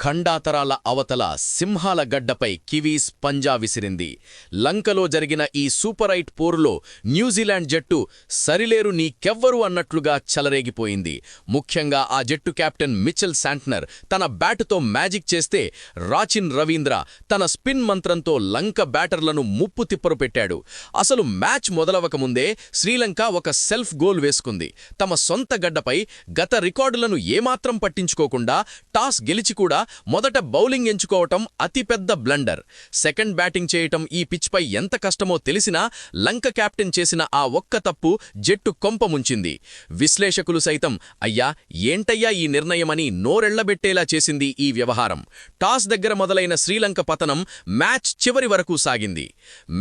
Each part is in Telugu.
ఖండాతరాల అవతల సింహాల గడ్డపై కివీస్ పంజా విసిరింది. లంకలో జరిగిన ఈ సూపర్ 8 పోరులో న్యూజిలాండ్ జట్టు సరిలేరు నీకెవ్వరు అన్నట్లుగా చెలరేగిపోయింది. ముఖ్యంగా ఆ జట్టు కెప్టెన్ మిచెల్ శాంట్నర్ తన బ్యాటుతో మ్యాజిక్ చేస్తే, రాచిన్ రవీంద్ర తన స్పిన్ మంత్రంతో లంక బ్యాటర్లను ముప్పు తిప్పరు పెట్టాడు. అసలు మ్యాచ్ మొదలవకముందే శ్రీలంక ఒక సెల్ఫ్ గోల్ వేసుకుంది. తమ సొంత గడ్డపై గత రికార్డులను ఏమాత్రం పట్టించుకోకుండా టాస్ గెలిచి కూడా మొదట బౌలింగ్ ఎంచుకోవటం అతిపెద్ద బ్లండర్. సెకండ్ బ్యాటింగ్ చేయటం ఈ పిచ్పై ఎంత కష్టమో తెలిసినా లంక కెప్టెన్ చేసిన ఆ ఒక్క తప్పు జట్టు కొంప ముంచింది. విశ్లేషకులు సైతం అయ్యా ఏంటయ్యా ఈ నిర్ణయమని నోరెళ్లబెట్టేలా చేసింది ఈ వ్యవహారం. టాస్ దగ్గర మొదలైన శ్రీలంక పతనం మ్యాచ్ చివరి వరకు సాగింది.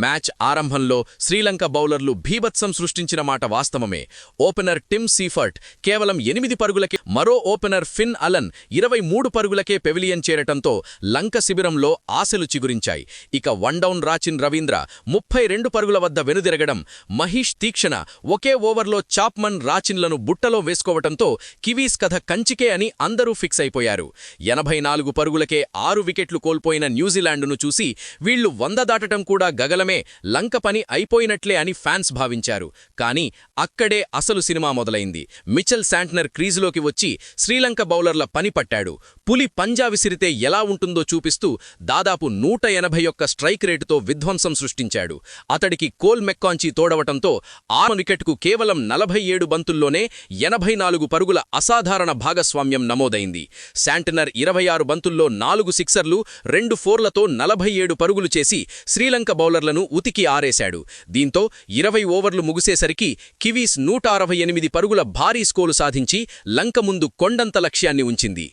మ్యాచ్ ఆరంభంలో శ్రీలంక బౌలర్లు భీభత్సం సృష్టించిన మాట వాస్తవమే. ఓపెనర్ టిమ్ సీఫర్ట్ కేవలం 8 పరుగులకే, మరో ఓపెనర్ ఫిన్ అలన్ 23 పరుగులకే పెవిలియన్ చేరటంతో లంక శిబిరంలో ఆశలు చిగురించాయి. ఇక వన్డౌన్ రాచిన్ రవీంద్ర 32 పరుగుల వద్ద వెనుదిరగడం, మహీష్ తీక్షణ ఒకే ఓవర్లో చాప్మన్ రాచిన్లను బుట్టలో వేసుకోవటంతో కివీస్ కథ కంచికే అని అందరూ ఫిక్స్ అయిపోయారు. 84 పరుగులకే 6 వికెట్లు కోల్పోయిన న్యూజిలాండును చూసి వీళ్లు 100 దాటటం కూడా గగలమే, లంక పని అయిపోయినట్లే అని ఫ్యాన్స్ భావించారు. కానీ అక్కడే అసలు సినిమా మొదలైంది. మిచెల్ శాంట్నర్ క్రీజులోకి వచ్చి శ్రీలంక బౌలర్ల పని పట్టాడు. పులి పంజా విసిరితే ఎలా ఉంటుందో చూపిస్తూ దాదాపు 181 స్ట్రైక్ రేటుతో విధ్వంసం సృష్టించాడు. అతడికి కోల్ మెక్కాంచి తోడవటంతో 6 వికెట్కు కేవలం 47 బంతుల్లోనే 84 పరుగుల అసాధారణ భాగస్వామ్యం నమోదైంది. శాంటనర్ 26 బంతుల్లో 4 సిక్సర్లు 2 ఫోర్లతో 47 పరుగులు చేసి శ్రీలంక బౌలర్లను ఉతికి ఆరేశాడు. దీంతో 20 ఓవర్లు ముగిసేసరికి కివీస్ 168 పరుగుల భారీ స్కోరు సాధించి లంక ముందు కొండంత లక్ష్యాన్ని ఉంచింది.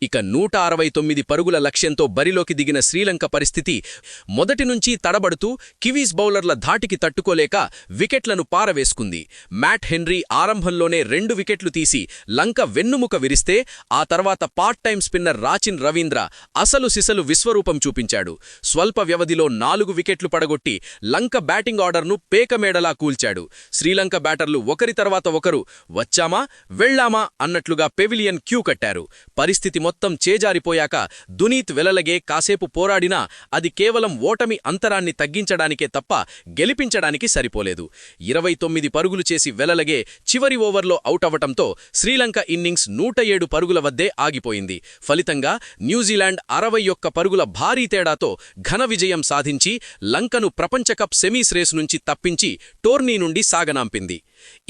ఇక 169 పరుగుల లక్ష్యంతో బరిలోకి దిగిన శ్రీలంక పరిస్థితి మొదటి నుంచి తడబడుతూ కివీస్ బౌలర్ల ధాటికి తట్టుకోలేక వికెట్లను పారవేసుకుంది. మ్యాట్ హెన్రీ ఆరంభంలోనే 2 వికెట్లు తీసి లంక వెన్నుముక విరిస్తే, ఆ తర్వాత part time spinner Rachin Ravindra అసలు సిసలు విశ్వరూపం చూపించాడు. స్వల్ప వ్యవధిలో 4 వికెట్లు పడగొట్టి లంక బ్యాటింగ్ ఆర్డర్ను పేకమేడలా కూల్చాడు. శ్రీలంక బ్యాటర్లు ఒకరి తర్వాత ఒకరు వచ్చామా వెళ్లామా అన్నట్లుగా పెవిలియన్ క్యూ కట్టారు. పరిస్థితి మొత్తం చేజారిపోయాక దునీత్ వెలలగే కాసేపు పోరాడినా అది కేవలం ఓటమి అంతరాన్ని తగ్గించడానికే తప్ప గెలిపించడానికి సరిపోలేదు. 29 పరుగులు చేసి వెలలగే చివరి ఓవర్లో అవుట్ అవ్వటంతో శ్రీలంక ఇన్నింగ్స్ 107 పరుగుల వద్దే ఆగిపోయింది. ఫలితంగా న్యూజిలాండ్ 61 పరుగుల భారీ తేడాతో ఘన విజయం సాధించి లంకను ప్రపంచకప్ సెమీస్ రేసు నుంచి తప్పించి టోర్నీ నుండి సాగనాంపింది.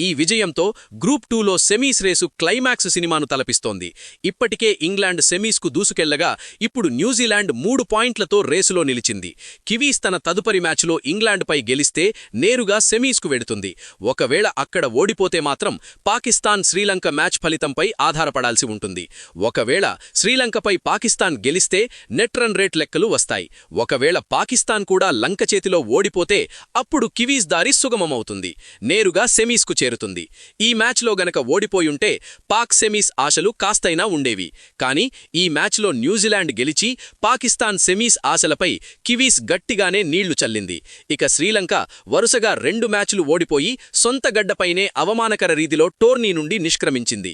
ఈ విజయంతో గ్రూప్ 2లో సెమీస్ రేసు క్లైమాక్స్ సినిమాను తలపిస్తోంది. ఇప్పటికే ఇంగ్లాండ్ సెమీస్కు దూసుకెళ్లగా ఇప్పుడు న్యూజిలాండ్ 3 పాయింట్లతో రేసులో నిలిచింది. కివీస్ తన తదుపరి మ్యాచ్లో ఇంగ్లాండ్పై గెలిస్తే నేరుగా సెమీస్కు వెడుతుంది. ఒకవేళ అక్కడ ఓడిపోతే మాత్రం పాకిస్తాన్ శ్రీలంక మ్యాచ్ ఫలితంపై ఆధారపడాల్సి ఉంటుంది. ఒకవేళ శ్రీలంకపై పాకిస్తాన్ గెలిస్తే నెట్ రన్ రేట్ లెక్కలు వస్తాయి. ఒకవేళ పాకిస్తాన్ కూడా లంక చేతిలో ఓడిపోతే అప్పుడు కివీస్ దారి సుగమమవుతుంది, నేరుగా సెమీస్కు చేరుతుంది. ఈ మ్యాచ్లో గనక ఓడిపోయుంటే పాక్ సెమీస్ ఆశలు కాస్తైనా ఉండేవి. కానీ ఈ మ్యాచ్లో న్యూజిలాండ్ గెలిచి పాకిస్తాన్ సెమీస్ ఆశలపై కివీస్ గట్టిగానే నీళ్లు చల్లింది. ఇక శ్రీలంక వరుసగా 2 మ్యాచ్లు ఓడిపోయి సొంత గడ్డపైనే అవమానకర రీతిలో టోర్నీ నుండి నిష్క్రమించింది.